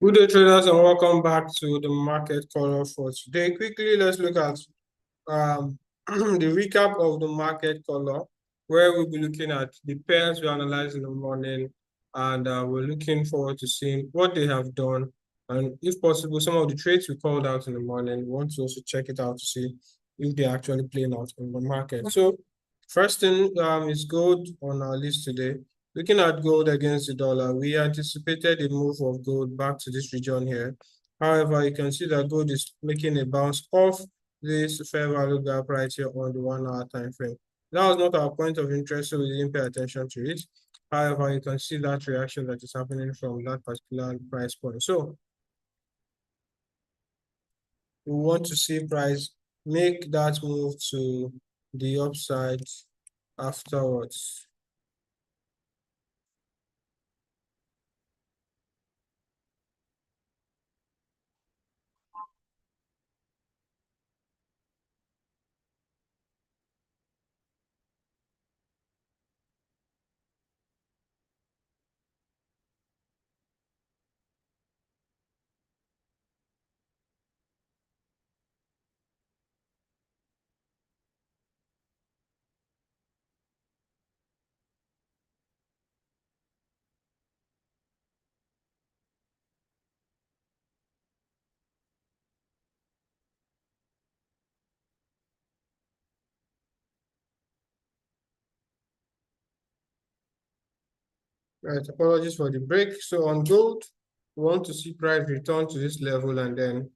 Good day, traders, and welcome back to the market color for today. Quickly, let's look at the recap of the market color, where we'll be looking at the pairs we analyzed in the morning, and we're looking forward to seeing what they have done, and if possible, some of the trades we called out in the morning. We want to also check it out to see if they're actually playing out in the market. So, first thing is gold on our list today. Looking at gold against the dollar, we anticipated a move of gold back to this region here. However, you can see that gold is making a bounce off this fair value gap right here on the 1 hour time frame. That was not our point of interest, so we didn't pay attention to it. However, you can see that reaction that is happening from that particular price point. So we want to see price make that move to the upside afterwards. Right, apologies for the break. So on gold, we want to see price return to this level, and then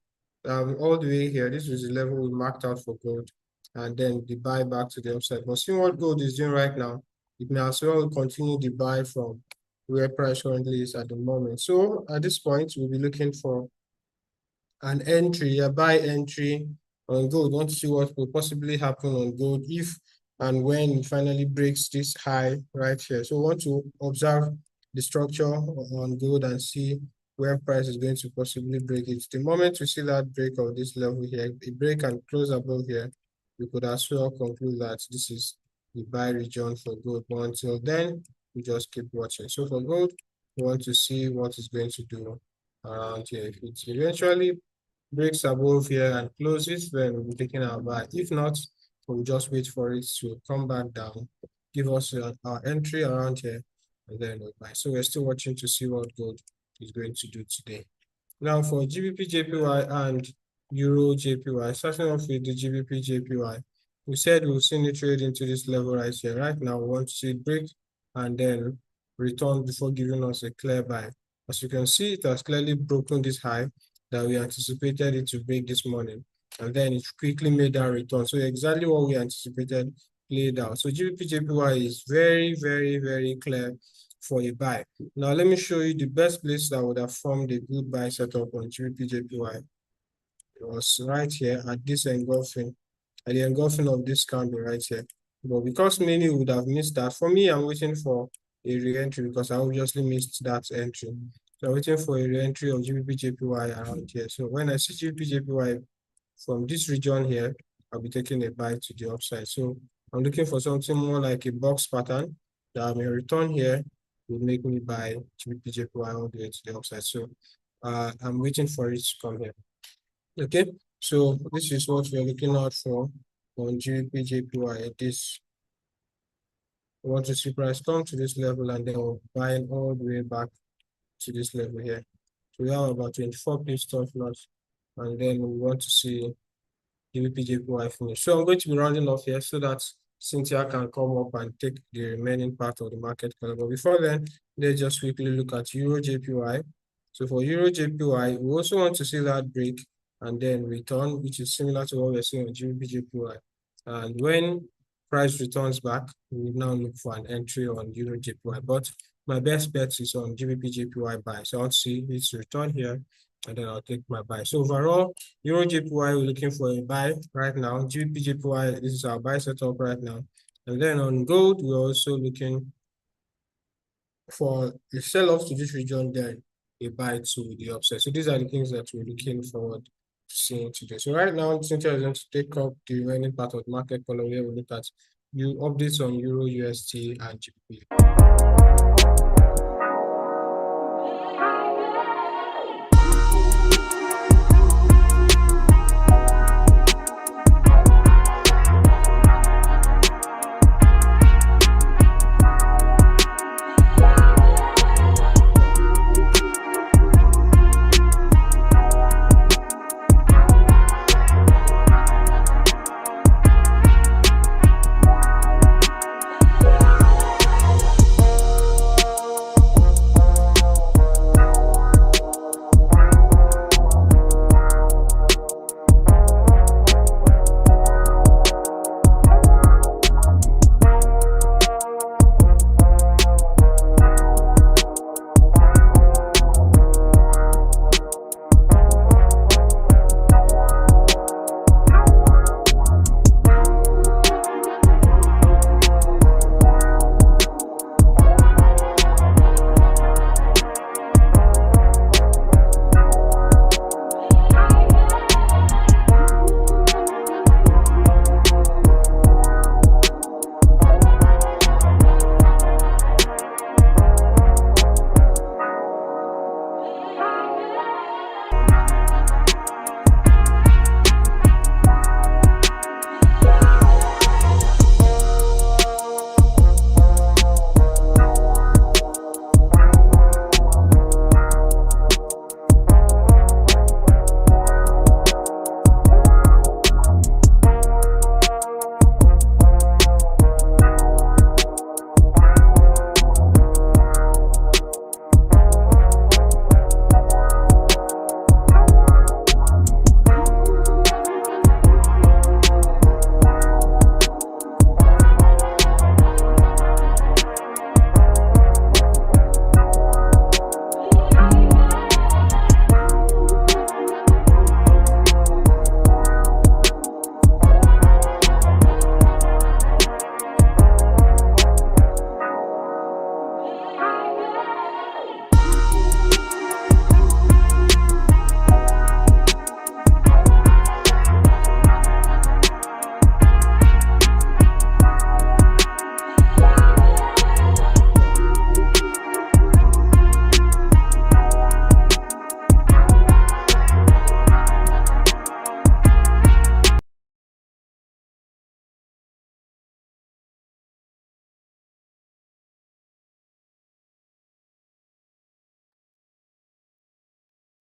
all the way here, this is the level we marked out for gold, and then the buy back to the upside. But seeing what gold is doing right now, it may as well continue the buy from where price currently is at the moment. So at this point, we'll be looking for an entry, a buy entry on gold. We want to see what will possibly happen on gold if and when it finally breaks this high right here. So we want to observe the structure on gold and see where price is going to possibly break it. The moment we see that break of this level here, a break and close above here, we could as well conclude that this is the buy region for gold. But until then, we just keep watching. So for gold, we want to see what it's going to do around here. If it eventually breaks above here and closes, then we'll be taking our buy. If not, we'll just wait for it to come back down, give us our entry around here, and then we'll buy. So we're still watching to see what gold is going to do today. Now for GBP JPY and Euro JPY, starting off with the GBP JPY, we said we'll see it trade into this level right here. Right now, we want to see it break and then return before giving us a clear buy. As you can see, it has clearly broken this high that we anticipated it to break this morning, and then it quickly made that return. So exactly what we anticipated played out. So GBP JPY is very, very, very clear for a buy. Now let me show you the best place that would have formed a good buy setup on GBP JPY. It was right here at this engulfing, at the engulfing of this candle right here. But because many would have missed that, for me, I'm waiting for a re-entry because I obviously missed that entry. So I'm waiting for a re-entry of GBP JPY around here. So when I see GBP JPY from this region here, I'll be taking a buy to the upside. So I'm looking for something more like a box pattern that may return here, will make me buy GBP JPY all the way to the upside. So I'm waiting for it to come here. Okay, so this is what we're looking out for on GBP JPY. This, we want to see price come to this level and then we'll buy all the way back to this level here. So we have about 24 pips stop loss, and then we want to see GBP JPY finish. So I'm going to be rounding off here so that Cynthia can come up and take the remaining part of the market color. But before then, let's just quickly look at Euro JPY. So for Euro JPY, we also want to see that break and then return, which is similar to what we're seeing on GBP JPY. And when price returns back, we now look for an entry on Euro JPY. But my best bet is on GBP JPY buy. So I'll see its return here, and then I'll take my buy. So overall, Euro JPY, we're looking for a buy right now. GBP JPY, this is our buy setup right now. And then on gold, we're also looking for a sell-off to this region, then a buy to the upside. So these are the things that we're looking forward to seeing today. So right now, Cynthia is going to take up the remaining part of the market color where we look at new updates on Euro, USD, and GBP.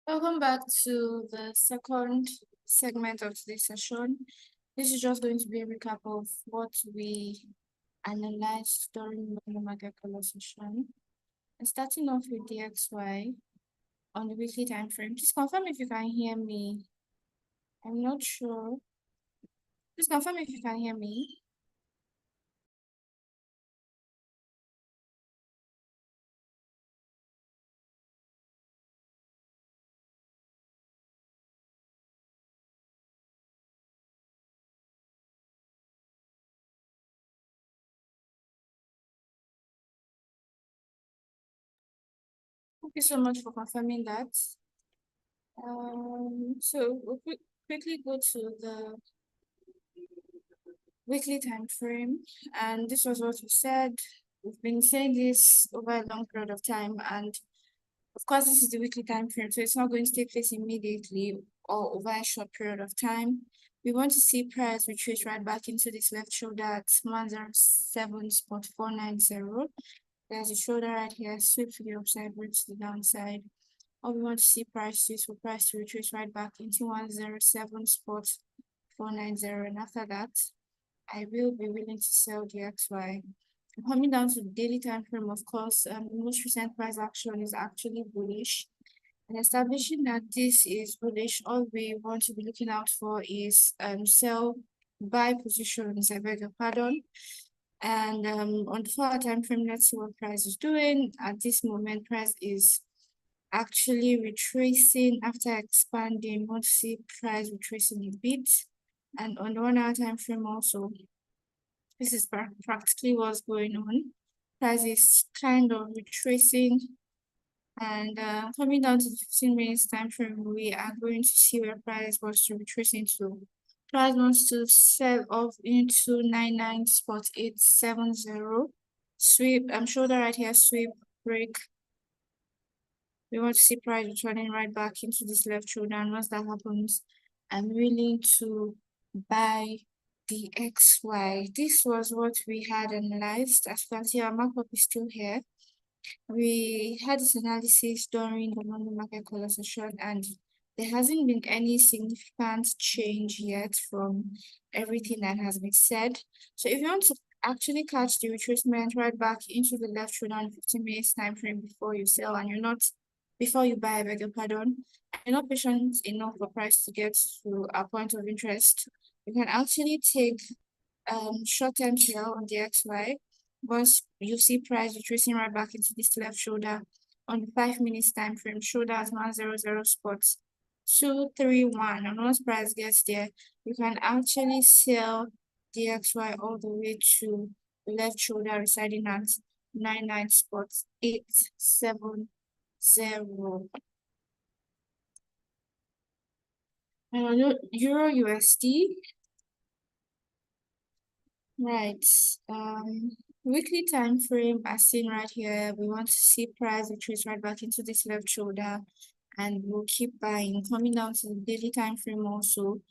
Welcome back to the second segment of today's session. This is just going to be a recap of what we analyzed during the market color session. And starting off with DXY on the weekly time frame. Please confirm if you can hear me. I'm not sure. Please confirm if you can hear me. Thank you so much for confirming that. So we'll quickly go to the weekly time frame, and this was what we said. We've been saying this over a long period of time, and of course, this is the weekly time frame, so it's not going to take place immediately or over a short period of time. We want to see price retreat right back into this left shoulder at 107.490. There's a shoulder right here, sweep to the upside, break to the downside. Or we want to see price switch for price to retreat right back into 107.490. And after that, I will be willing to sell DXY. Coming down to the daily time frame, of course, the most recent price action is actually bullish. And establishing that this is bullish, all we want to be looking out for is sell buy positions, I beg your pardon. And on the 4-hour time frame, let's see what price is doing. At this moment, price is actually retracing after expanding. We want to see price retracing a bit. And on the 1-hour time frame also, this is practically what's going on. Price is kind of retracing, and coming down to the 15 minutes time frame, we are going to see where price wants to retrace into. Price wants to sell off into 99.870. Sweep, shoulder right here, sweep, break. We want to see price returning right back into this left shoulder, and once that happens, I'm willing to buy the XY. This was what we had analyzed. As you can see, our markup is still here. We had this analysis during the London market color session, and there hasn't been any significant change yet from everything that has been said. So if you want to actually catch the retracement right back into the left shoulder on 15 minutes time frame before you sell, and you're not before you buy, I beg your pardon, you're not patient enough for price to get to a point of interest, you can actually take short-term sell on the XY. Once you see price retracing right back into this left shoulder on the 5 minutes time frame, shoulder at 100 spots 231. And once price gets there, you can actually sell the XY all the way to the left shoulder residing at 99 spots 870. Euro USD. Right. Weekly time frame as seen right here, we want to see price retrace right back into this left shoulder, and we'll keep buying. Coming down to the daily time frame also,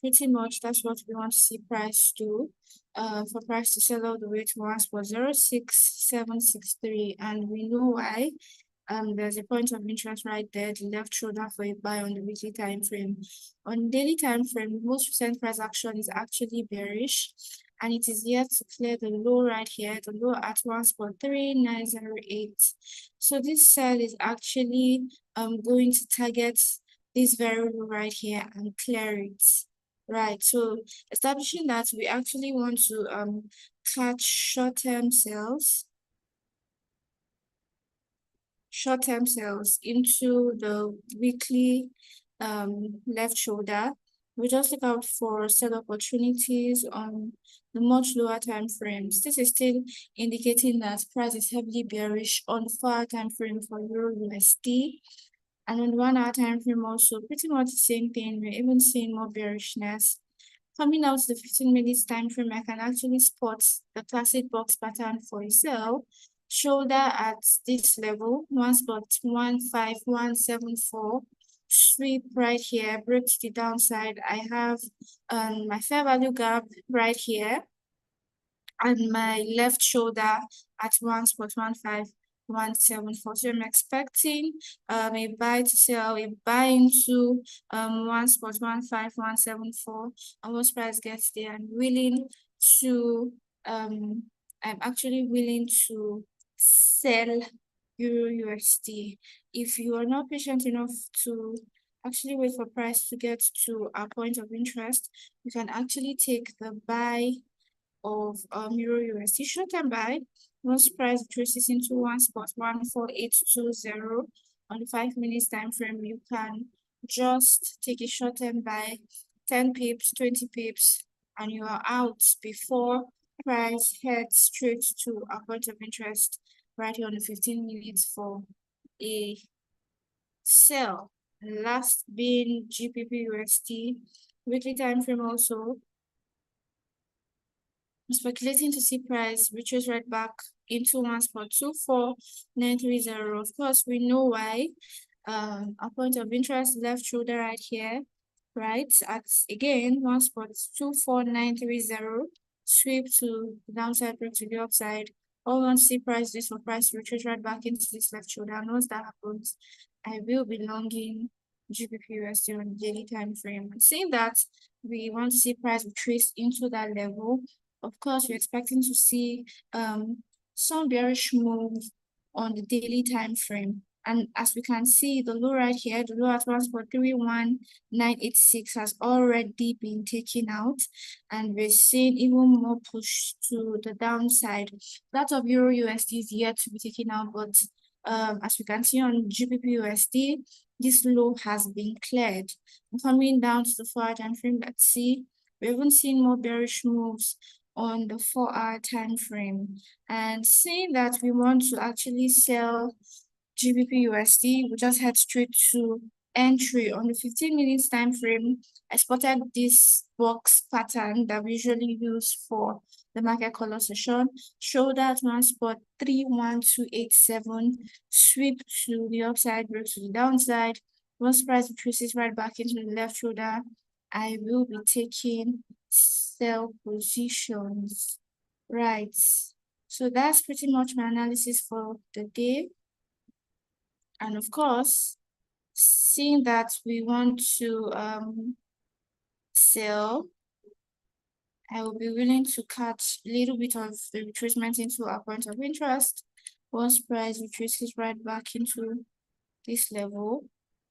pretty much that's what we want to see price do. For price to sell all the way to 1.06763, and we know why. There's a point of interest right there, the left shoulder for a buy on the weekly time frame. On daily time frame, the most recent price action is actually bearish, and it is yet to clear the low right here, the low at 1.3908. So this sell is actually going to target this very low right here and clear it. Right, so establishing that, we actually want to catch short-term sales into the weekly left shoulder. We just look out for sell opportunities on the much lower time frames. This is still indicating that price is heavily bearish on the 4-hour time frame for Euro USD. And on the 1-hour time frame also, pretty much the same thing. We're even seeing more bearishness. Coming out to the 15 minutes time frame, I can actually spot the classic box pattern for a sell. Shoulder at this level, 1.15174. Sweep right here, break to the downside. I have my fair value gap right here, and my left shoulder at 1.15174. 174. So I'm expecting a buy to sell, a buy into 1.15174, and once price gets there, I'm actually willing to sell Euro USD. If you are not patient enough to actually wait for price to get to a point of interest, you can actually take the buy of Euro USD short-term buy. Once price traces into 1.14820 on the 5 minutes time frame, you can just take a short-term buy, 10 pips, 20 pips, and you are out before price heads straight to a point of interest right here on the 15 minutes for a sell. Last being GBP USD weekly time frame also. I'm speculating to see price retrace right back into 1.24930. Of course, we know why. A point of interest left shoulder right here, right? At again 1.24930. Sweep to the downside, break to the upside. All want to see price this for price retreat right back into this left shoulder. And once that happens, I will be longing GBP USD on the daily time frame. And saying that we want to see price retrace into that level, of course, we're expecting to see some bearish move on the daily time frame. And as we can see, the low right here, the low at 1.31986 has already been taken out, and we're seeing even more push to the downside. That of Euro USD is yet to be taken out, but as we can see on GBP USD, this low has been cleared. Coming down to the 4-hour time frame, let's see, we haven't seen more bearish moves on the 4-hour time frame, and saying that we want to actually sell GBP USD, we just head straight to entry on the 15 minutes time frame. I spotted this box pattern that we usually use for the market color session. Show that 1.31287, sweep to the upside, break to the downside. Once price decreases right back into the left shoulder, I will be taking sell positions. Right. So that's pretty much my analysis for the day. And of course, seeing that we want to sell, I will be willing to catch a little bit of the retracement into our point of interest. Once price retraces right back into this level,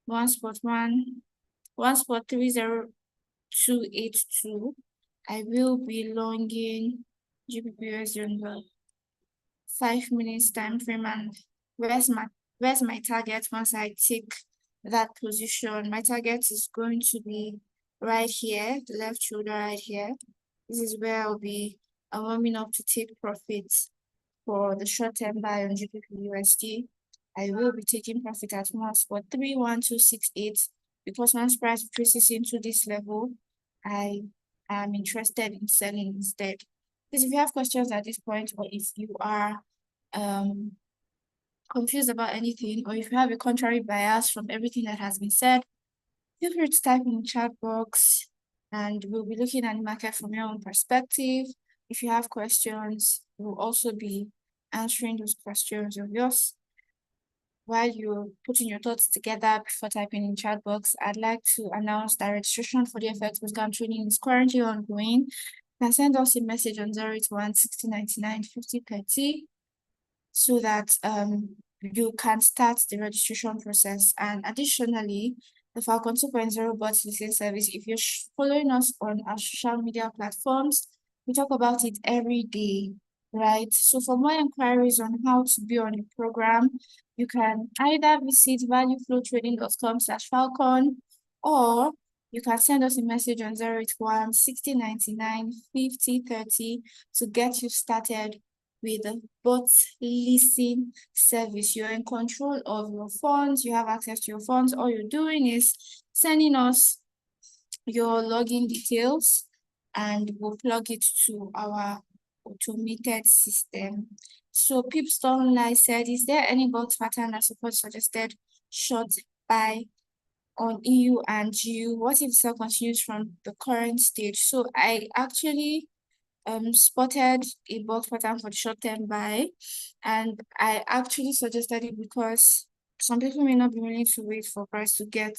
1.30282, I will be longing GBP USD on the 5 minutes time frame. And where's my target once I take that position? My target is going to be right here, the left shoulder right here. This is where I'll be warming up to take profits for the short-term buy on GBP USD. I will be taking profit at 1.31268 because once price traces into this level, I am interested in selling instead. Because if you have questions at this point, or if you are confused about anything, or if you have a contrary bias from everything that has been said, feel free to type in the chat box, and we'll be looking at the market from your own perspective. If you have questions, we'll also be answering those questions of yours. While you're putting your thoughts together before typing in chat box, I'd like to announce that registration for the FX Bootcamp training is currently ongoing. You can send us a message on 081 6099 5030 so that you can start the registration process. And additionally, the Falcon 2.0 bot listening service, if you're following us on our social media platforms, we talk about it every day, right? So for more inquiries on how to be on the program, you can either visit valueflowtrading.com/falcon, or you can send us a message on 081 6099 5030 to get you started with the bot leasing service. You're in control of your funds, you have access to your funds. All you're doing is sending us your login details and we'll plug it to our automated system. So Pipstonline said, is there any box pattern that supports suggested short buy on EU and GU? What if the sell continues from the current stage? So I actually spotted a bulk pattern for the short-term buy, and I actually suggested it because some people may not be willing to wait for price to get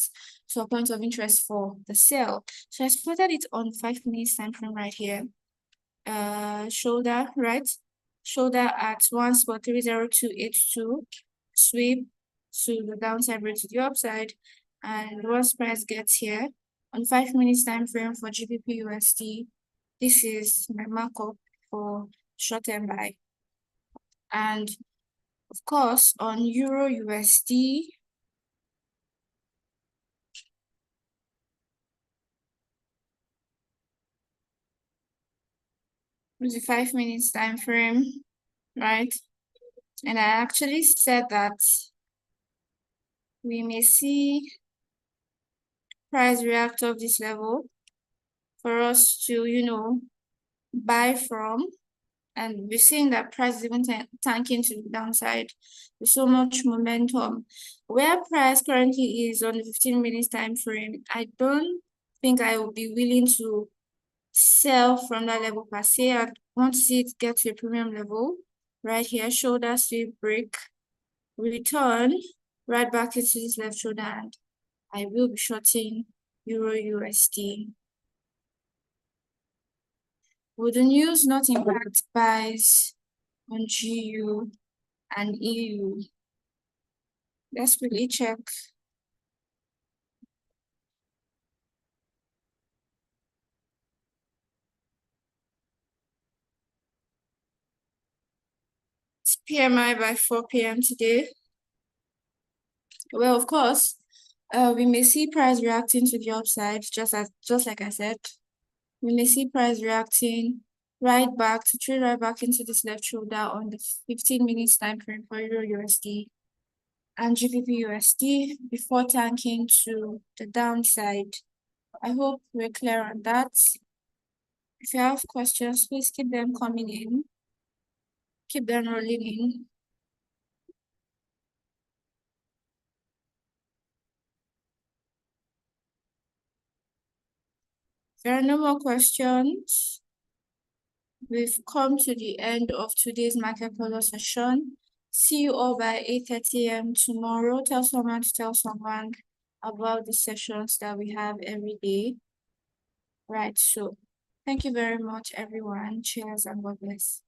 to a point of interest for the sell. So I spotted it on 5 minutes time frame right here. Shoulder, right? Shoulder at 1.30282, sweep to the downside rate to the upside, and once price gets here on 5 minutes time frame for GBP USD, this is my markup for short-term buy. And of course, on Euro USD, with the 5 minutes time frame, right? And I actually said that we may see price react off this level for us to, buy from. And we're seeing that price is even tanking to the downside with so much momentum. Where price currently is on the 15 minutes time frame, I don't think I will be willing to sell from that level per se. I want to see it get to a premium level right here, shoulder sweep break, return right back into this left shoulder, and I will be shorting Euro USD. Will the news not impact buys on GU and EU? Let's quickly check. It's PMI by 4 p.m. today. Well, of course, we may see price reacting to the upside, just like I said. We may see price reacting right back to trade right back into this left shoulder on the 15 minutes time frame for Euro USD and GBP USD before tanking to the downside. I hope we're clear on that. If you have questions, please keep them coming in. Keep them rolling in. If there are no more questions, we've come to the end of today's market color session. See you all by 8:30 a.m. tomorrow. Tell someone to tell someone about the sessions that we have every day. Right, so thank you very much, everyone. Cheers and God bless.